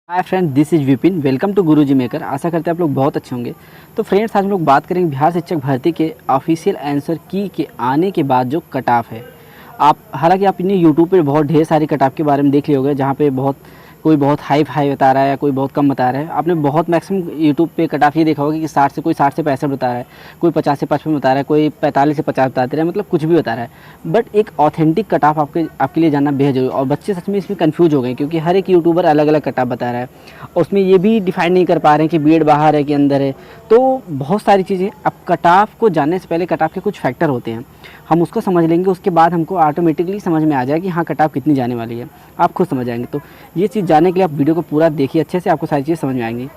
Hi friend, this is Vipin. Welcome to Guruji maker. आशा करते हैं आप लोग बहुत अच्छे होंगे। तो फ्रेंड्स, आज हम लोग बात करेंगे बिहार शिक्षक भर्ती के ऑफिशियल आंसर की के आने के बाद जो कट ऑफ है। आप हालांकि आप इन्हें यूट्यूब पे बहुत ढेर सारी कट ऑफ के बारे में देख लिए होंगे, जहाँ पे कोई बहुत हाई बता रहा है या कोई बहुत कम बता रहा है। आपने बहुत मैक्सिमम यूट्यूब पे कट ऑफ ये देखा होगा कि 60 से 65 बता रहा है, कोई 50 से 55 बता रहा है, कोई 45 से 50 बता रहा है, मतलब कुछ भी बता रहा है। बट एक ऑथेंटिक कट ऑफ आपके लिए जानना बेहद जरूरी। और बच्चे सच में इसमें कंफ्यूज हो गए, क्योंकि हर एक यूट्यूबर अलग अलग कट ऑफ बता रहा है और उसमें ये भी डिफाइन नहीं कर पा रहे हैं कि बीएड बाहर है कि अंदर है। तो बहुत सारी चीज़ें, अब कट ऑफ को जानने से पहले कट ऑफ के कुछ फैक्टर होते हैं, हम उसको समझ लेंगे। उसके बाद हमको ऑटोमेटिकली समझ में आ जाए कि हाँ, कट ऑफ कितनी जाने वाली है, आप खुद समझ जाएंगे। तो ये चीज़ जानने के लिए आप वीडियो को पूरा देखिए अच्छे से, आपको सारी चीज़ें समझ में आएंगी।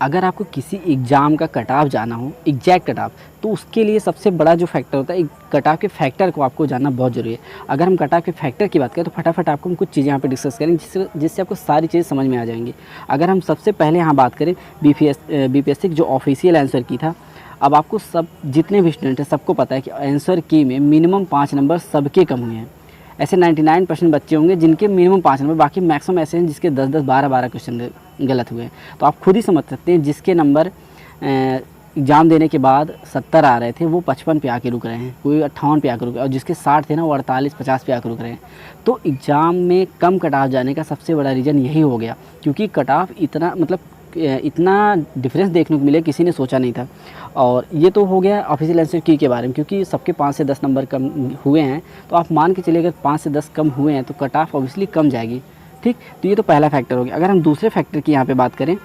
अगर आपको किसी एग्ज़ाम का कट ऑफ जाना हो, एग्जैक्ट कट ऑफ, तो उसके लिए सबसे बड़ा जो फैक्टर होता है, कट ऑफ के फैक्टर को आपको जानना बहुत जरूरी है। अगर हम कट ऑफ के फैक्टर की बात करें तो फटाफट आपको हम कुछ चीज़ें यहाँ पे डिस्कस करेंगे, जिससे आपको सारी चीज़ें समझ में आ जाएंगी। अगर हम सबसे पहले यहाँ बात करें बीपीएससी जो ऑफिशियल आंसर की था, अब आपको सब जितने भी स्टूडेंट हैं सबको पता है कि आंसर की में मिनिमम 5 नंबर सबके कम हुए हैं। ऐसे 99% बच्चे होंगे जिनके मिनिमम 5 नंबर, बाकी मैक्सिमम ऐसे हैं जिसके 10-10, 12-12 क्वेश्चन गलत हुए हैं। तो आप खुद ही समझ सकते हैं, जिसके नंबर एग्ज़ाम देने के बाद 70 आ रहे थे वो 55 पे आके रुक रहे हैं, कोई 58 पे आकर रुक रहे हैं, और जिसके 60 थे ना वो 48-50 पे आकर रुक रहे हैं। तो एग्ज़ाम में कम कट ऑफ जाने का सबसे बड़ा रीज़न यही हो गया, क्योंकि कट ऑफ इतना डिफरेंस देखने को मिले किसी ने सोचा नहीं था। और ये तो हो गया ऑफिशियल आंसर की के बारे में, क्योंकि सबके 5 से 10 नंबर कम हुए हैं। तो आप मान के चलिए, अगर 5 से 10 कम हुए हैं तो कट ऑफ ऑब्वियसली कम जाएगी। ठीक, तो ये तो पहला फैक्टर हो गया। अगर हम दूसरे फैक्टर की यहाँ पे बात करें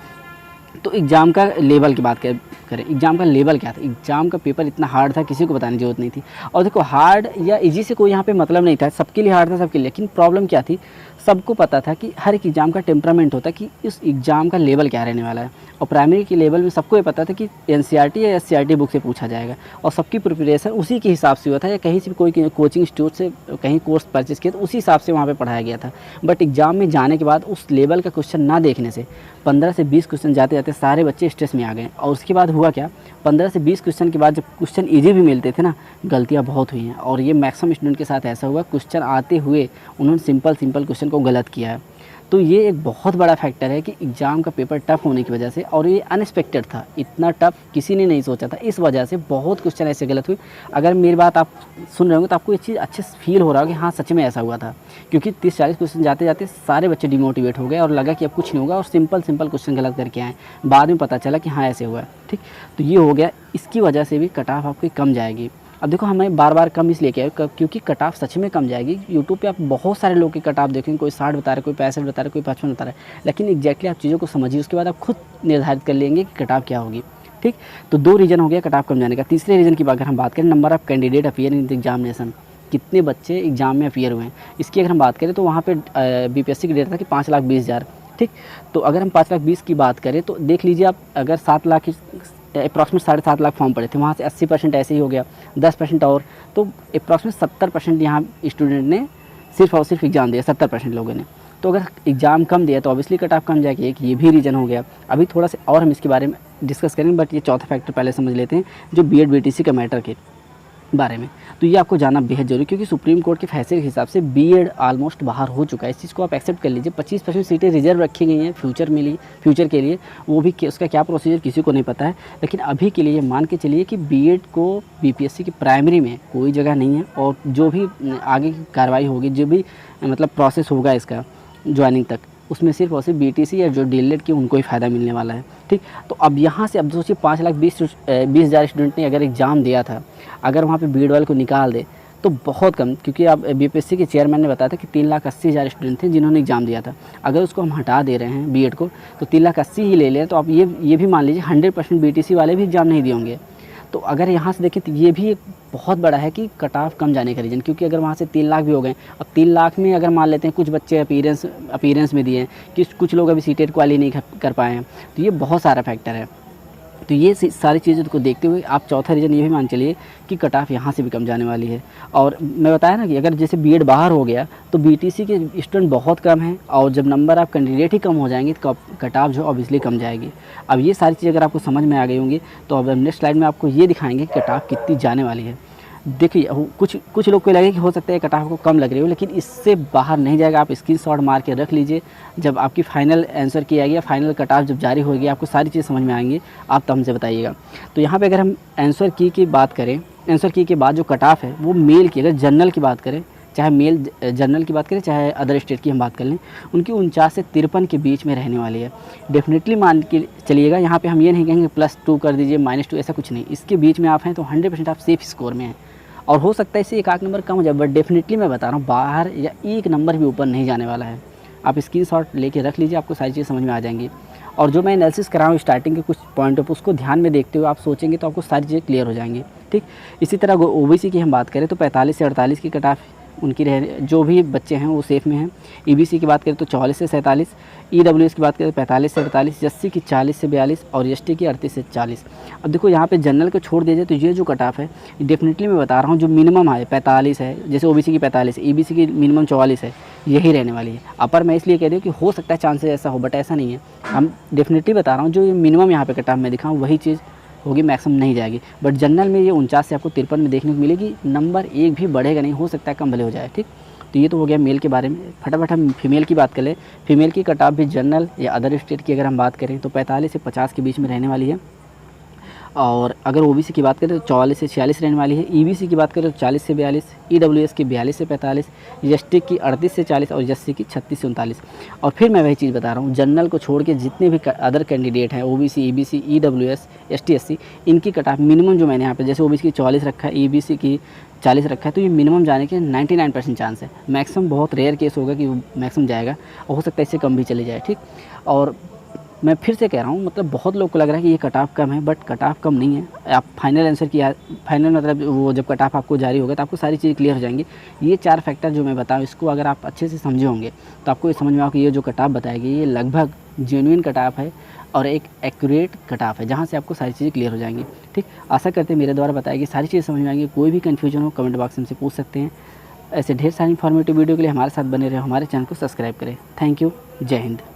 तो एग्ज़ाम का लेवल की बात करें, एग्ज़ाम का लेवल क्या था। एग्ज़ाम का पेपर इतना हार्ड था, किसी को बताने की जरूरत नहीं थी। और देखो, हार्ड या इजी से कोई यहाँ पे मतलब नहीं था, सबके लिए हार्ड था, सबके लिए। लेकिन प्रॉब्लम क्या थी, सबको पता था कि हर एक एग्ज़ाम का टेम्परामेंट होता है कि इस एग्ज़ाम का लेवल क्या रहने वाला है। और प्राइमरी के लेवल में सबको ये पता था कि एनसीईआरटी या एससीईआरटी बुक से पूछा जाएगा, और सबकी प्रिपरेशन उसी के हिसाब से हुआ था, या कहीं से भी कोई कोचिंग इंस्टीट्यूट से कहीं कोर्स परचेज किया तो उसी हिसाब से वहाँ पे पढ़ाया गया था। बट एग्ज़ाम में जाने के बाद उस लेवल का क्वेश्चन ना देखने से 15 से 20 क्वेश्चन जाते जाते सारे बच्चे स्ट्रेस में आ गए। और उसके बाद हुआ क्या, 15 से 20 क्वेश्चन के बाद जब क्वेश्चन ईजी भी मिलते थे ना, गलतियाँ बहुत हुई हैं। और ये मैक्सिमम स्टूडेंट के साथ ऐसा हुआ, क्वेश्चन आते हुए उन्होंने सिंपल क्वेश्चन को गलत किया है। तो ये एक बहुत बड़ा फैक्टर है कि एग्ज़ाम का पेपर टफ होने की वजह से, और ये अनएक्सपेक्टेड था, इतना टफ किसी ने नहीं सोचा था, इस वजह से बहुत क्वेश्चन ऐसे गलत हुए। अगर मेरी बात आप सुन रहे होंगे तो आपको ये चीज़ अच्छे से फील हो रहा होगा कि हाँ, सच में ऐसा हुआ था। क्योंकि 30-40 क्वेश्चन जाते जाते सारे बच्चे डिमोटिवेट हो गए और लगा कि अब कुछ नहीं होगा, और सिंपल क्वेश्चन गलत करके आए। बाद में पता चला कि हाँ, ऐसे हुआ है। ठीक, तो ये हो गया, इसकी वजह से भी कट ऑफ आपकी कम जाएगी। अब देखो, हमें बार बार कम इसलिए किया क्योंकि कट ऑफ सच में कम जाएगी। यूट्यूब पे आप बहुत सारे लोग के कट ऑफ देखेंगे, कोई 60 बता रहा है, कोई 65 बता रहा है, कोई 55 बता रहा है। लेकिन एग्जैक्टली आप चीज़ों को समझिए, उसके बाद आप खुद निर्धारित कर लेंगे कि कट ऑफ क्या होगी। ठीक, तो 2 रीज़न हो गया कट ऑफ कम जाने का। तीसरे रीज़न की अगर हम बात करें, number of candidate appear in examination, कितने बच्चे एग्जाम में अपीयर हुए हैं, इसकी अगर हम बात करें तो वहाँ पे बीपीएससी की डेटा था कि 5,20,000। ठीक, तो अगर हम 5,20,000 की बात करें तो देख लीजिए आप, अगर 7 लाख अप्रॉक्सीमेट 7.5 लाख फॉर्म पड़े थे, वहाँ से 80% ऐसे ही हो गया, 10% और, तो अप्रॉक्सीमेट 70% यहाँ स्टूडेंट ने सिर्फ और सिर्फ एग्ज़ाम दिया, 70% लोगों ने। तो अगर एग्ज़ाम कम दिया तो ऑब्वियसली कट ऑफ कम जाएगी, एक ये भी रीज़न हो गया। अभी थोड़ा सा और हम इसके बारे में डिस्कस करेंगे, बट ये चौथा फैक्टर पहले समझ लेते हैं, जो बीएड बीटीसी का मैटर के बारे में। तो ये आपको जानना बेहद जरूरी, क्योंकि सुप्रीम कोर्ट के फैसले के हिसाब से बीएड ऑलमोस्ट बाहर हो चुका है। इस चीज़ को आप एक्सेप्ट कर लीजिए। 25% सीटें रिजर्व रखी गई हैं फ्यूचर के लिए, वो भी उसका क्या प्रोसीजर किसी को नहीं पता है। लेकिन अभी के लिए मान के चलिए कि बीएड को बीपीएससी की प्राइमरी में कोई जगह नहीं है, और जो भी आगे की कार्रवाई होगी, जो भी मतलब प्रोसेस होगा इसका ज्वाइनिंग तक, उसमें सिर्फ और सिर्फ बीटीसी या जो डीएलएड की उनको ही फ़ायदा मिलने वाला है। ठीक, तो अब यहाँ से अब सोचिए 5,20,000 स्टूडेंट ने अगर एग्ज़ाम दिया था, अगर वहाँ पे बीएड वाले को निकाल दे तो बहुत कम, क्योंकि अब बीपीएससी के चेयरमैन ने बताया था कि 3,80,000 स्टूडेंट थे जिन्होंने एग्ज़ाम दिया था। अगर उसको हम हटा दे रहे हैं बीएड को, तो 3,80,000 ही ले लें, तो आप ये भी मान लीजिए 100% बीटीसी वाले भी एग्ज़ाम नहीं दिए होंगे। तो अगर यहाँ से देखें तो ये भी एक बहुत बड़ा है कि कट ऑफ कम जाने का रीज़न, क्योंकि अगर वहाँ से 3 लाख भी हो गए, अब 3 लाख में अगर मान लेते हैं कुछ बच्चे अपीयरेंस में दिए हैं, कि कुछ लोग अभी सीटेट क्वाली नहीं कर पाए हैं, तो ये बहुत सारा फैक्टर है। तो ये सारी चीज़ों को देखते हुए आप चौथा रीज़न ये भी मान चलिए कि कट ऑफ यहाँ से भी कम जाने वाली है। और मैं बताया ना कि अगर जैसे बीएड बाहर हो गया तो बीटीसी के स्टूडेंट बहुत कम हैं, और जब नंबर ऑफ कैंडिडेट ही कम हो जाएंगे तो कट ऑफ जो ऑब्वियसली कम जाएगी। अब ये सारी चीज़ अगर आपको समझ में आ गई होंगी तो अब नेक्स्ट स्लाइड में आपको ये दिखाएंगे कि कट ऑफ कितनी जाने वाली है। देखिए कुछ कुछ लोग को लगे कि हो सकता है कट ऑफ को कम लग रही हो, लेकिन इससे बाहर नहीं जाएगा। आप स्क्रीनशॉट मार के रख लीजिए। जब आपकी फाइनल आंसर की आएगी या फाइनल कट ऑफ जब जारी होगी, आपको सारी चीज़ समझ में आएंगी, आप तब हमसे बताइएगा। तो यहाँ पे अगर हम आंसर की बात करें, आंसर की के बाद जो कट ऑफ है वो मेल की, अगर जनरल की बात करें, चाहे मेल जनरल की बात करें चाहे अदर स्टेट की हम बात कर लें, उनकी 49 से 53 के बीच में रहने वाली है। डेफिनेटली मान के चलिएगा, यहाँ पे हम ये नहीं कहेंगे +2 कर दीजिए -2, ऐसा कुछ नहीं। इसके बीच में आप हैं तो 100% आप सेफ स्कोर में हैं। और हो सकता है इससे एक आध नंबर कम हो जाए, बट डेफिनेटली मैं बता रहा हूँ बाहर या एक नंबर भी ऊपर नहीं जाने वाला है। आप स्क्रीनशॉट लेके रख लीजिए, आपको सारी चीज़ समझ में आ जाएंगी। और जो मैं एनालिसिस कर रहा हूँ स्टार्टिंग के कुछ पॉइंट ऑफ, उसको ध्यान में देखते हुए आप सोचेंगे तो आपको सारी चीज़ें क्लियर हो जाएंगी। ठीक, इसी तरह ओबीसी की हम बात करें तो 45 से 48 की कट ऑफ उनकी रह, जो भी बच्चे हैं वो सेफ में हैं। ईबीसी की बात करें तो 44 से 47, ईडब्ल्यूएस की बात करें तो 45 से 48, एससी की 40 से 42 और एसटी की 38 से 40। अब देखो यहाँ पे जनरल को छोड़ दीजिए तो ये जो कट ऑफ है डेफिनेटली मैं बता रहा हूँ जो मिनिमम है 45 है, जैसे ओबीसी की 45, ईबीसी की मिनिमम 44 है, यही रहने वाली है। अपर मैं इसलिए कह रही हूँ कि हो सकता है चांसेस ऐसा हो, बट ऐसा नहीं है। हम डेफिनेटली बता रहा हूँ जो मिनिमम यहाँ पे कट ऑफ मैं दिखाऊँ वही चीज़ होगी, मैक्सिमम नहीं जाएगी। बट जनरल में ये 49 से आपको 53 में देखने को मिलेगी, नंबर एक भी बढ़ेगा नहीं, हो सकता है कम भले हो जाए। ठीक, तो ये तो हो गया मेल के बारे में। फटाफट हम फीमेल की बात कर ले। फीमेल की कट ऑफ भी जनरल या अदर स्टेट की अगर हम बात करें तो 45 से 50 के बीच में रहने वाली है। और अगर ओबीसी की बात करें तो 44 से 46 रहने वाली है। ईबीसी की बात करें तो 40 से 42, ईडब्ल्यूएस की 42 से 45, एसटी की 38 से 40 और एससी की 36 से 39। और फिर मैं वही चीज़ बता रहा हूँ, जनरल को छोड़ के जितने भी अदर कैंडिडेट हैं, OBC, EBC, EWS, ST, SC, इनकी कट ऑफ मिनिमम जो मैंने यहाँ पे, जैसे ओबीसी की 44 रखा है, ईबीसी की 40 रखा है, तो ये मिनिमम जाने के 99% चांस है। मैक्सिमम बहुत रेयर केस होगा कि मैक्सिमम जाएगा, और हो सकता है इससे कम भी चले जाए। ठीक, और मैं फिर से कह रहा हूँ, मतलब बहुत लोग को लग रहा है कि ये कट ऑफ कम है, बट कट ऑफ कम नहीं है। आप फाइनल आंसर किया, फाइनल मतलब वो जब कट ऑफ आपको जारी होगा तो आपको सारी चीज़ क्लियर हो जाएंगी। ये 4 फैक्टर जो मैं बताऊँ, इसको अगर आप अच्छे से समझे होंगे तो आपको ये समझ में आओ कि ये जो कट ऑफ बताएगी ये लगभग जेन्युइन कट ऑफ है और एक एक्यूरेट कट ऑफ है, जहाँ से आपको सारी चीज़ें क्लियर हो जाएंगी। ठीक, आशा करते हैं मेरे द्वारा बताएगी सारी चीज़ें समझ में आएंगी। कोई भी कन्फ्यूजन हो कमेंट बॉक्स में हमसे पूछ सकते हैं। ऐसे ढेर सारी इन्फॉर्मेटिव वीडियो के लिए हमारे साथ बने रहे, हमारे चैनल को सब्सक्राइब करें। थैंक यू, जय हिंद।